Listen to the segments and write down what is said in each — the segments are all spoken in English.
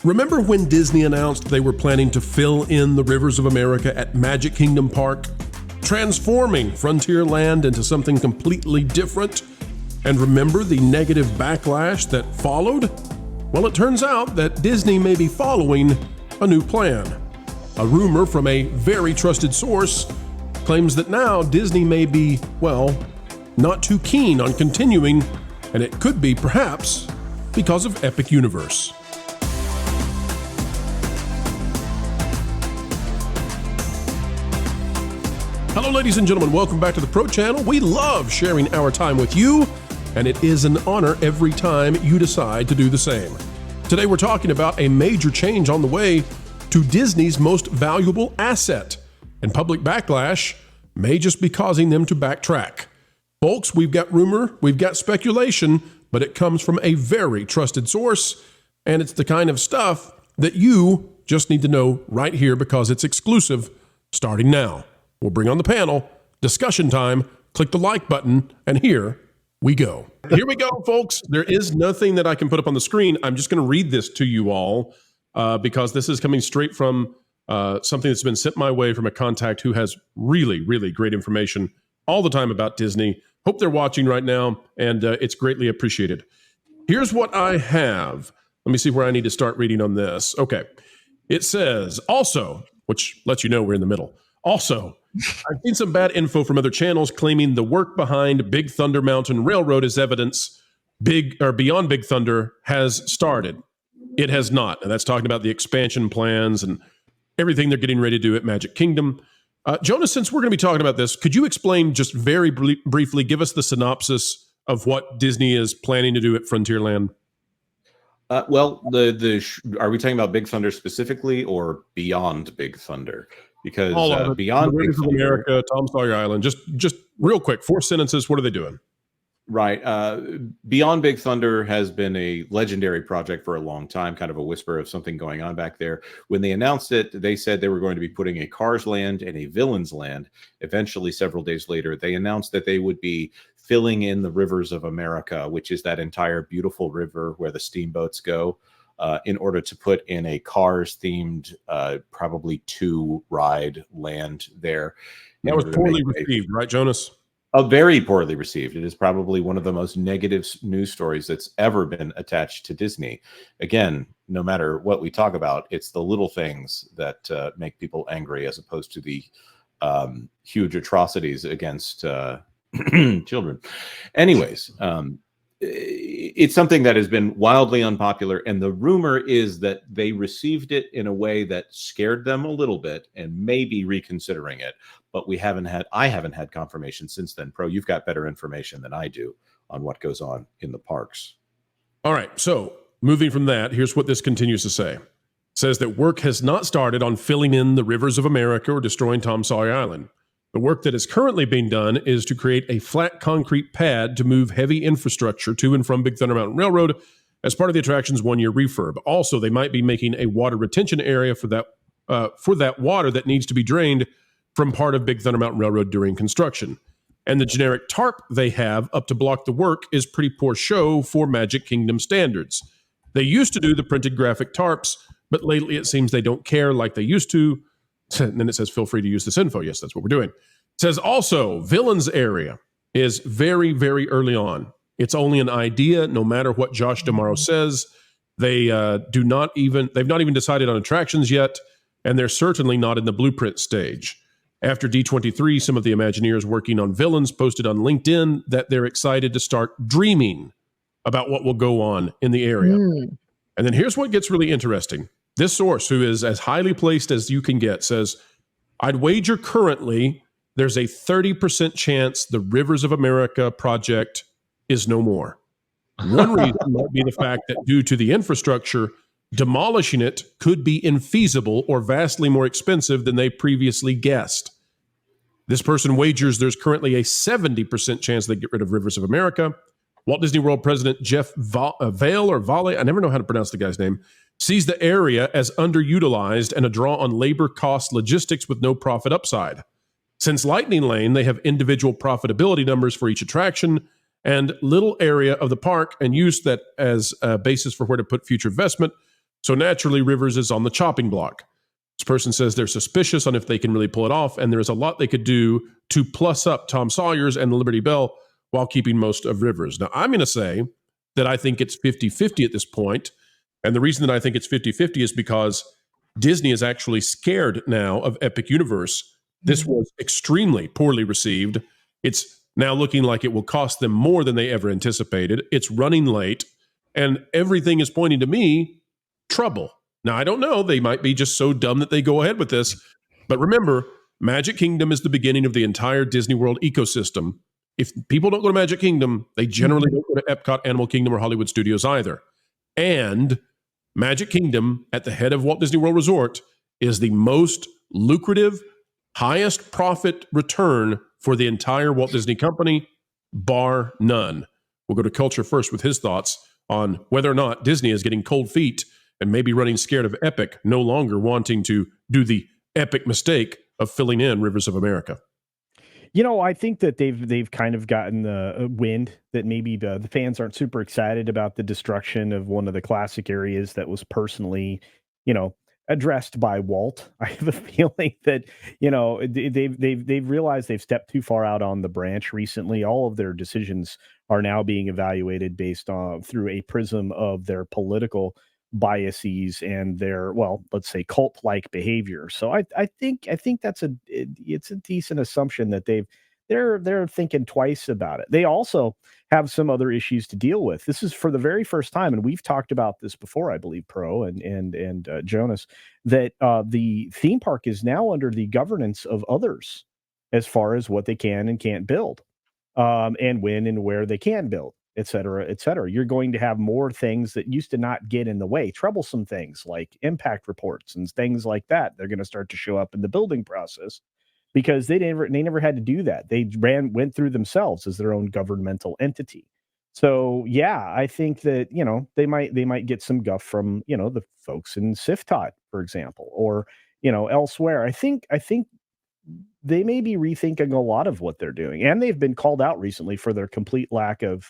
Remember when Disney announced they were planning to fill in the rivers of America at Magic Kingdom Park, transforming Frontierland into something completely different? And remember the negative backlash that followed? Well, it turns out that Disney may be following a new plan. A rumor from a very trusted source claims that now Disney may be, well, not too keen on continuing, and it could be perhaps because of Epic Universe. Hello, ladies and gentlemen. Welcome back to the Pro Channel. We love sharing our time with you, and it is an honor every time you decide to do the same. Today, we're talking about a major change on the way to Disney's most valuable asset, and public backlash may just be causing them to backtrack. Folks, we've got rumor, we've got speculation, but it comes from a very trusted source, and it's the kind of stuff that you just need to know right here because it's exclusive starting now. We'll bring on the panel, discussion time, click the like button, and here we go. Here we go, folks. There is nothing that I can put up on the screen. I'm just going to read this to you all because this is coming straight from something that's been sent my way from a contact who has really, really great information all the time about Disney. Hope they're watching right now, and it's greatly appreciated. Here's what I have. Let me see where I need to start reading on this. Okay. It says, also, which lets you know we're in the middle. Also, I've seen some bad info from other channels claiming the work behind Big Thunder Mountain Railroad is evidence Beyond Big Thunder has started. It has not. And that's talking about the expansion plans and everything they're getting ready to do at Magic Kingdom. Jonas, since we're going to be talking about this, could you explain just very briefly, give us the synopsis of what Disney is planning to do at Frontierland? Well, are we talking about Big Thunder specifically or Beyond Big Thunder? Because Beyond Big Thunder, America, Tom Sawyer Island, just real quick, 4 sentences. What are they doing? Right. Beyond Big Thunder has been a legendary project for a long time, kind of a whisper of something going on back there. When they announced it, they said they were going to be putting a Cars Land and a Villains Land. Eventually, several days later, they announced that they would be filling in the rivers of America, which is that entire beautiful river where the steamboats go, in order to put in a Cars-themed, probably 2-ride land there. That was poorly received, right, Jonas? Very poorly received. It is probably one of the most negative news stories that's ever been attached to Disney. Again, no matter what we talk about, it's the little things that make people angry as opposed to the huge atrocities against children. Anyways, it's something that has been wildly unpopular, and the rumor is that they received it in a way that scared them a little bit and may be reconsidering it. But I haven't had confirmation since then. Pro, you've got better information than I do on what goes on in the parks. All right, so moving from that, here's what this continues to say. It says that work has not started on filling in the rivers of America or destroying Tom Sawyer Island. The work that is currently being done is to create a flat concrete pad to move heavy infrastructure to and from Big Thunder Mountain Railroad as part of the attraction's 1-year refurb. Also, they might be making a water retention area for that water that needs to be drained from part of Big Thunder Mountain Railroad during construction. And the generic tarp they have up to block the work is pretty poor show for Magic Kingdom standards. They used to do the printed graphic tarps, but lately it seems they don't care like they used to. And then it says, feel free to use this info. Yes, that's what we're doing. It says also, Villains area is very, very early on. It's only an idea, no matter what Josh D'Amaro says. They've not even decided on attractions yet, and they're certainly not in the blueprint stage. After D23, some of the Imagineers working on Villains posted on LinkedIn that they're excited to start dreaming about what will go on in the area. And then here's what gets really interesting. This source, who is as highly placed as you can get, says, I'd wager currently there's a 30% chance the Rivers of America project is no more. One reason might be the fact that due to the infrastructure, demolishing it could be infeasible or vastly more expensive than they previously guessed. This person wagers there's currently a 70% chance they get rid of Rivers of America. Walt Disney World President Jeff Vale, I never know how to pronounce the guy's name, sees the area as underutilized and a draw on labor cost logistics with no profit upside. Since Lightning Lane, they have individual profitability numbers for each attraction and little area of the park and use that as a basis for where to put future investment. So naturally, Rivers is on the chopping block. This person says they're suspicious on if they can really pull it off, and there's a lot they could do to plus up Tom Sawyer's and the Liberty Bell while keeping most of Rivers. Now, I'm going to say that I think it's 50-50 at this point. And the reason that I think it's 50-50 is because Disney is actually scared now of Epic Universe. This was extremely poorly received. It's now looking like it will cost them more than they ever anticipated. It's running late, and everything is pointing to me, trouble. Now, I don't know. They might be just so dumb that they go ahead with this. But remember, Magic Kingdom is the beginning of the entire Disney World ecosystem. If people don't go to Magic Kingdom, they generally don't go to Epcot, Animal Kingdom, or Hollywood Studios either. And Magic Kingdom, at the head of Walt Disney World Resort, is the most lucrative, highest profit return for the entire Walt Disney Company, bar none. We'll go to Culture first with his thoughts on whether or not Disney is getting cold feet and maybe running scared of Epic, no longer wanting to do the epic mistake of filling in Rivers of America. You know, I think that they've kind of gotten the wind that maybe the fans aren't super excited about the destruction of one of the classic areas that was personally, addressed by Walt. I have a feeling that, they've realized they've stepped too far out on the branch recently. All of their decisions are now being evaluated based on through a prism of their political biases and their, let's say, cult-like behavior. So I think that's it's a decent assumption that they're thinking twice about it. They also have some other issues to deal with. This is for the very first time, and we've talked about this before, I believe, Pro and Jonas, that the theme park is now under the governance of others as far as what they can and can't build, and when and where they can build, et cetera, et cetera. You're going to have more things that used to not get in the way, troublesome things like impact reports and things like that. They're going to start to show up in the building process because they never had to do that. They went through themselves as their own governmental entity. So yeah, I think that, they might get some guff from, the folks in SIFTOT, for example, or, elsewhere. I think they may be rethinking a lot of what they're doing, and they've been called out recently for their complete lack of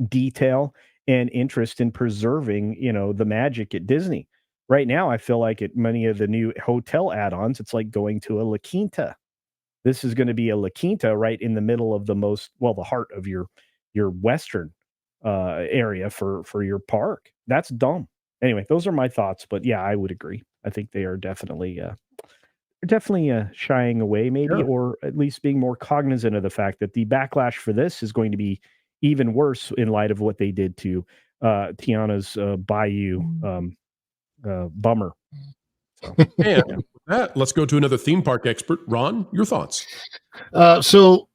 detail and interest in preserving, the magic at Disney. Right now, I feel like at many of the new hotel add-ons, it's like going to a La Quinta. This is going to be a La Quinta right in the middle of the heart of your Western area for your park. That's dumb. Anyway, those are my thoughts, but yeah, I would agree. I think they are definitely shying away, maybe, Sure. or at least being more cognizant of the fact that the backlash for this is going to be even worse in light of what they did to Tiana's Bayou bummer. So, And yeah. with that, let's go to another theme park expert. Ron, your thoughts? So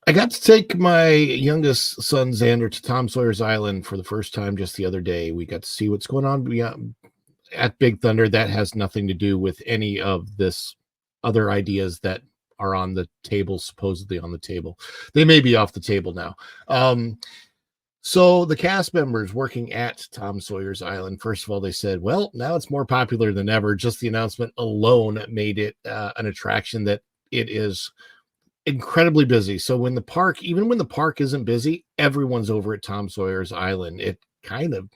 I got to take my youngest son, Xander, to Tom Sawyer's Island for the first time just the other day. We got to see what's going on at Big Thunder. That has nothing to do with any of this other ideas that are on the table, supposedly on the table. They may be off the table now. So the cast members working at Tom Sawyer's Island, first of all, they said, well, now it's more popular than ever. Just the announcement alone made it an attraction that it is incredibly busy. So even when the park isn't busy, everyone's over at Tom Sawyer's Island. It kind of,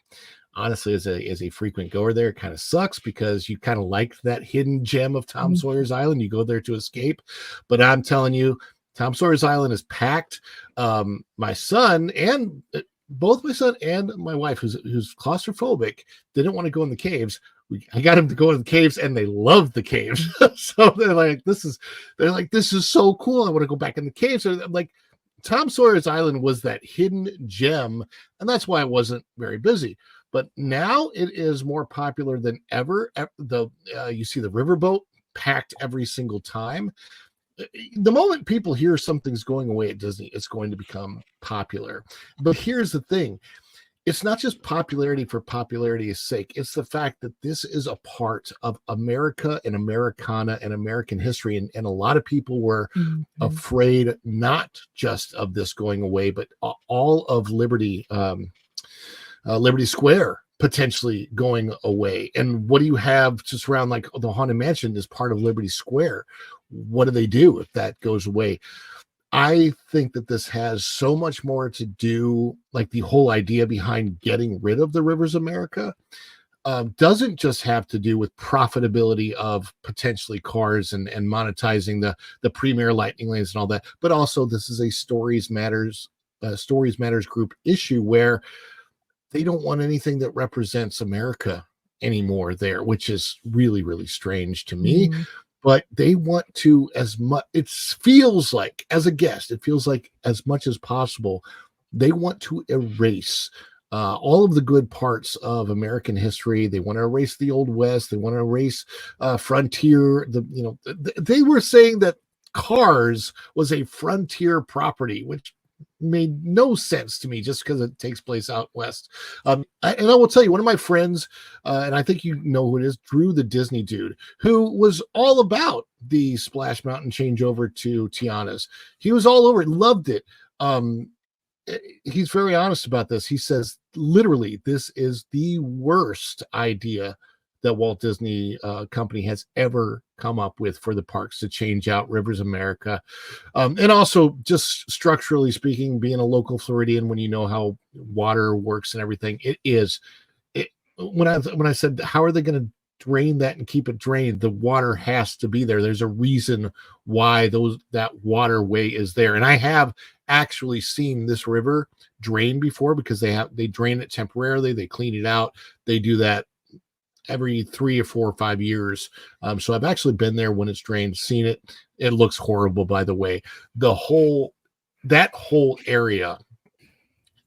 honestly, as a frequent goer there, it kind of sucks because you kind of like that hidden gem of Tom Sawyer's Island. You go there to escape. But I'm telling you, Tom Sawyer's Island is packed. My son and both my son and my wife, who's claustrophobic, didn't want to go in the caves. I got him to go in the caves, and they loved the caves. So they're like, this is so cool. I want to go back in the caves. So I'm like, Tom Sawyer's Island was that hidden gem, and that's why it wasn't very busy. But now it is more popular than ever. You see the riverboat packed every single time. The moment people hear something's going away at Disney, it's going to become popular. But here's the thing. It's not just popularity for popularity's sake. It's the fact that this is a part of America and Americana and American history. And a lot of people were afraid not just of this going away, but all of Liberty Square potentially going away. And what do you have just around, like, the Haunted Mansion is part of Liberty Square? What do they do if that goes away? I think that this has so much more to do, like the whole idea behind getting rid of the Rivers of America, doesn't just have to do with profitability of potentially cars and monetizing the premier lightning lanes and all that, but also this is a Stories Matters group issue where they don't want anything that represents America anymore there, which is really, really strange to me. But they want to, as much, it feels like, as a guest, it feels like as much as possible, they want to erase all of the good parts of American history. They want to erase the Old West. They want to erase Frontier. They were saying that Cars was a Frontier property, which made no sense to me just because it takes place out west. And I will tell you, one of my friends, and I think you know who it is, Drew the Disney dude, who was all about the Splash Mountain changeover to Tiana's. He was all over it, loved it. He's very honest about this. He says, literally, this is the worst idea that Walt Disney Company has ever come up with for the parks to change out Rivers America. And also, just structurally speaking, being a local Floridian, when you know how water works and everything, when I said, how are they going to drain that and keep it drained? The water has to be there. There's a reason why that waterway is there. And I have actually seen this river drain before, because they drain it temporarily. They clean it out. They do that every 3 or 4 or 5 years. So I've actually been there when it's drained, seen it. It looks horrible, by the way. That whole area,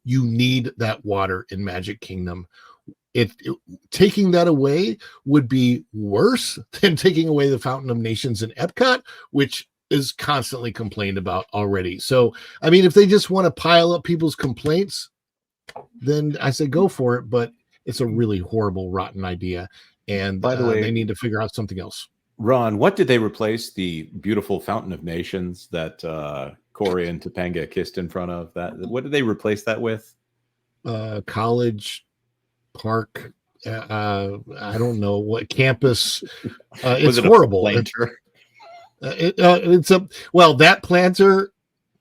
you need that water in Magic Kingdom. Taking that away would be worse than taking away the Fountain of Nations in Epcot, which is constantly complained about already. So, I mean, if they just want to pile up people's complaints, then I say go for it. But it's a really horrible, rotten idea. And by the way, they need to figure out something else. Ron, what did they replace the beautiful Fountain of Nations that Corey and Topanga kissed in front of? What did they replace that with? College Park. I don't know what campus. It's horrible.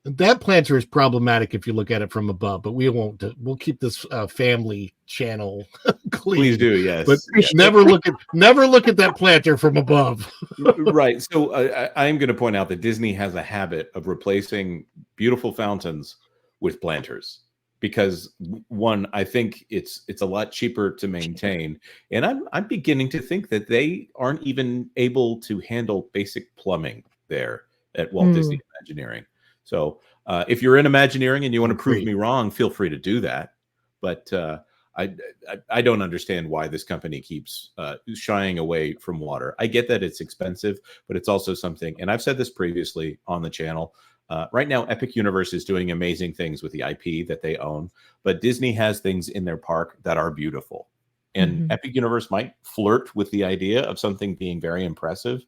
That planter is problematic if you look at it from above, but we won't. We'll keep this family channel clean. Please do, yes. But never look at that planter from above. Right. So I'm going to point out that Disney has a habit of replacing beautiful fountains with planters, because one, I think it's a lot cheaper to maintain, and I'm beginning to think that they aren't even able to handle basic plumbing there at Walt Disney Imagineering. So if you're in Imagineering and you want to prove me wrong, feel free to do that. But I don't understand why this company keeps shying away from water. I get that it's expensive, but it's also something, and I've said this previously on the channel, right now Epic Universe is doing amazing things with the IP that they own, but Disney has things in their park that are beautiful. And Epic Universe might flirt with the idea of something being very impressive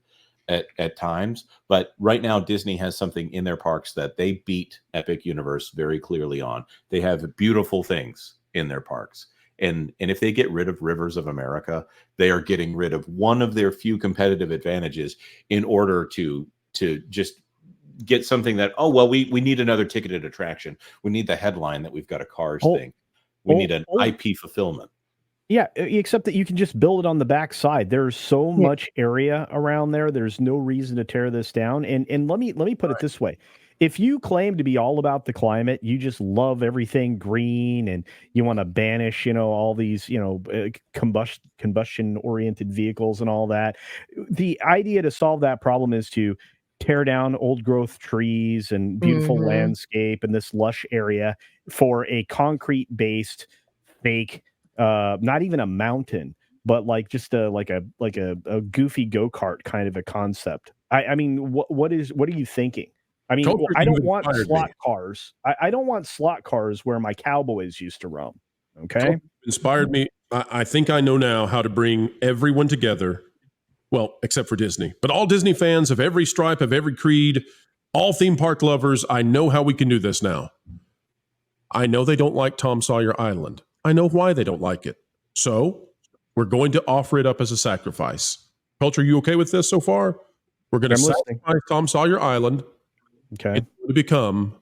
at times, but right now Disney has something in their parks that they beat Epic Universe very clearly on. They have beautiful things in their parks, and if they get rid of Rivers of America, they are getting rid of one of their few competitive advantages in order to just get something that, we need another ticketed attraction. We need the headline that we've got a Cars thing. We need an IP fulfillment. Yeah, except that you can just build it on the back side. There's so much area around there. There's no reason to tear this down. And let me put it this way. If you claim to be all about the climate, you just love everything green, and you want to banish, all these, combustion-oriented vehicles and all that. The idea to solve that problem is to tear down old-growth trees and beautiful landscape and this lush area for a concrete-based fake, not even a mountain, but like just a goofy go-kart kind of a concept. I mean, what are you thinking? I mean, I don't want slot cars. I don't want slot cars where my Cowboys used to roam. Okay. Inspired me. I think I know now how to bring everyone together. Well, except for Disney, but all Disney fans of every stripe, of every creed, all theme park lovers. I know how we can do this now. I know they don't like Tom Sawyer Island. I know why they don't like it. So we're going to offer it up as a sacrifice. Culture, are you okay with this so far? We're going to sacrifice Tom Sawyer Island. Okay. To become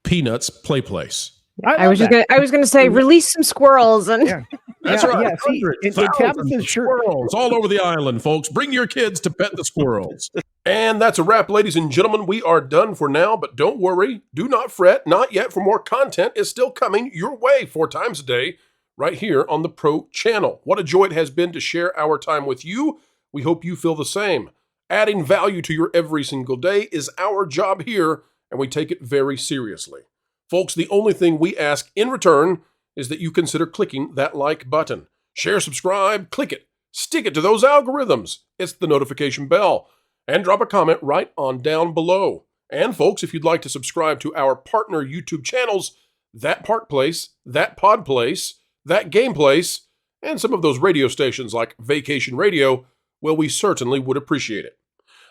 Peanuts Play Place. I was going to say, release some squirrels and That's Yeah, right. yeah, see, Hundreds, and thousands Tabitha's of shirt- squirrels all over the island, folks. Bring your kids to pet the squirrels. And that's a wrap, ladies and gentlemen. We are done for now, but don't worry. Do not fret. Not yet, for more content is still coming your way 4 times a day right here on the Pro Channel. What a joy it has been to share our time with you. We hope you feel the same. Adding value to your every single day is our job here, and we take it very seriously. Folks, the only thing we ask in return is that you consider clicking that like button. Share, subscribe, click it. Stick it to those algorithms. It's the notification bell. And drop a comment right on down below. And folks, if you'd like to subscribe to our partner YouTube channels, That Park Place, That Pod Place, That Game Place, and some of those radio stations like Vacation Radio, well, we certainly would appreciate it.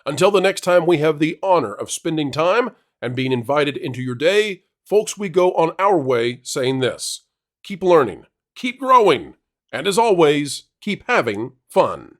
Until the next time we have the honor of spending time and being invited into your day, folks, we go on our way saying this: keep learning, keep growing, and as always, keep having fun.